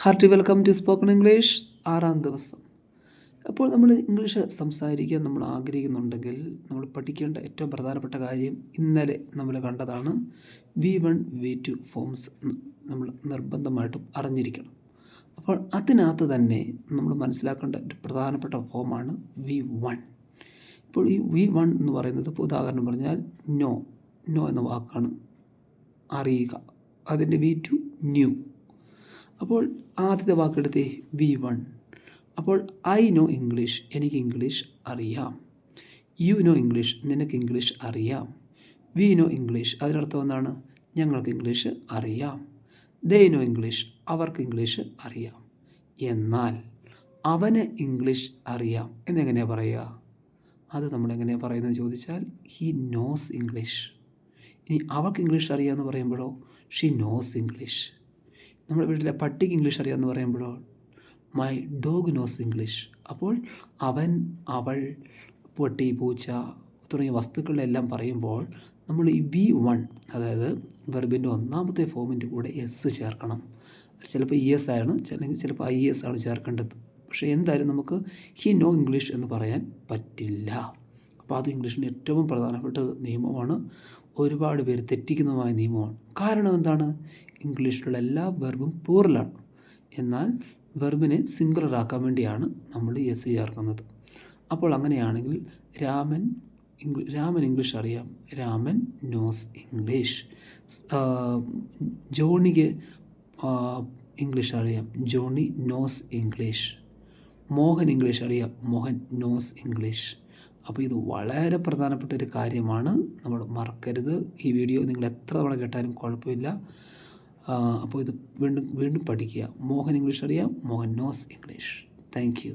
Hearty welcome to spoken English 6-ാം ദിവസം. അപ്പോൾ നമ്മൾ ഇംഗ്ലീഷ് സംസാരിക്കാൻ നമ്മൾ ആഗ്രഹിക്കുന്നുണ്ടെങ്കിൽ നമ്മൾ പഠിക്കേണ്ട ഏറ്റവും പ്രധാനപ്പെട്ട കാര്യം ഇന്നലെ നമ്മൾ കണ്ടതാണ്. V1 V2 ഫോംസ് നമ്മൾ നിർബന്ധമായിട്ടും അറിഞ്ഞിരിക്കണം. അപ്പോൾ അതിനകത്ത് തന്നെ നമ്മൾ മനസ്സിലാക്കേണ്ട ഒരു പ്രധാനപ്പെട്ട ഫോമാണ് V1. ഇപ്പോൾ ഈ V1 എന്ന് പറയുന്നത്, ഇപ്പോൾ ഉദാഹരണം പറഞ്ഞാൽ നോ എന്ന വാക്കാണ് അറിയുക. അതിൻ്റെ V2 ന്യൂ. അപ്പോൾ ആദ്യത്തെ വാക്കെടുത്തേ V1. അപ്പോൾ ഐ നോ ഇംഗ്ലീഷ്, എനിക്ക് ഇംഗ്ലീഷ് അറിയാം. യു നോ ഇംഗ്ലീഷ്, നിനക്ക് ഇംഗ്ലീഷ് അറിയാം. വി നോ ഇംഗ്ലീഷ്, അതിനർത്ഥം എന്താണ്? ഞങ്ങൾക്ക് ഇംഗ്ലീഷ് അറിയാം. ദേ നോ ഇംഗ്ലീഷ്, അവർക്ക് ഇംഗ്ലീഷ് അറിയാം. എന്നാൽ അവന് ഇംഗ്ലീഷ് അറിയാം എന്നെങ്ങനെയാണ് പറയുക? അത് നമ്മളെങ്ങനെയാണ് പറയുന്നത് ചോദിച്ചാൽ ഹി നോസ് ഇംഗ്ലീഷ്. ഇനി അവൾക്ക് ഇംഗ്ലീഷ് അറിയാമെന്ന് പറയുമ്പോഴോ ഷീ നോസ് ഇംഗ്ലീഷ്. നമ്മുടെ വീട്ടിലെ പട്ടിക്ക് ഇംഗ്ലീഷ് അറിയാമെന്ന് പറയുമ്പോഴോ മൈ ഡോഗ് നോസ് ഇംഗ്ലീഷ്. അപ്പോൾ അവൻ, അവൾ, പട്ടി, പൂച്ച തുടങ്ങിയ വസ്തുക്കളെല്ലാം പറയുമ്പോൾ നമ്മൾ ഈ V1, അതായത് വെർബിൻ്റെ ഒന്നാമത്തെ ഫോമിൻ്റെ കൂടെ എസ് ചേർക്കണം. ചിലപ്പോൾ ES ആണ്, ചിലപ്പോൾ IES ആണ് ചേർക്കേണ്ടത്. പക്ഷേ എന്തായാലും നമുക്ക് ഹി നോ ഇംഗ്ലീഷ് എന്ന് പറയാൻ പറ്റില്ല. അപ്പോൾ അത് ഇംഗ്ലീഷിൻ്റെ ഏറ്റവും പ്രധാനപ്പെട്ട നിയമമാണ്. ഒരുപാട് പേര് തെറ്റിക്കുന്നതുമായ നിയമമാണ്. കാരണം എന്താണ്? ഇംഗ്ലീഷിലുള്ള എല്ലാ വെർബും പ്ലൂറലാണ്. എന്നാൽ വെർബിനെ സിംഗുലർ ആക്കാൻ വേണ്ടിയാണ് നമ്മൾ എസ് ചേർക്കുന്നത്. അപ്പോൾ അങ്ങനെയാണെങ്കിൽ രാമൻ ഇംഗ്ലീഷ് അറിയാം. Raman knows English. ജോണിക്ക് ഇംഗ്ലീഷ് അറിയാം. Johnny knows English. Mohan English അറിയാം. Mohan knows English. അപ്പോൾ ഇത് വളരെ പ്രധാനപ്പെട്ട ഒരു കാര്യമാണ്, നമ്മൾ മറക്കരുത്. ഈ വീഡിയോ നിങ്ങൾ എത്ര തവണ കേട്ടാലും കുഴപ്പമില്ല. അപ്പോൾ ഇത് വീണ്ടും പഠിക്കുക. മോഹൻ ഇംഗ്ലീഷ് അറിയാം. Mohan knows English. Thank U.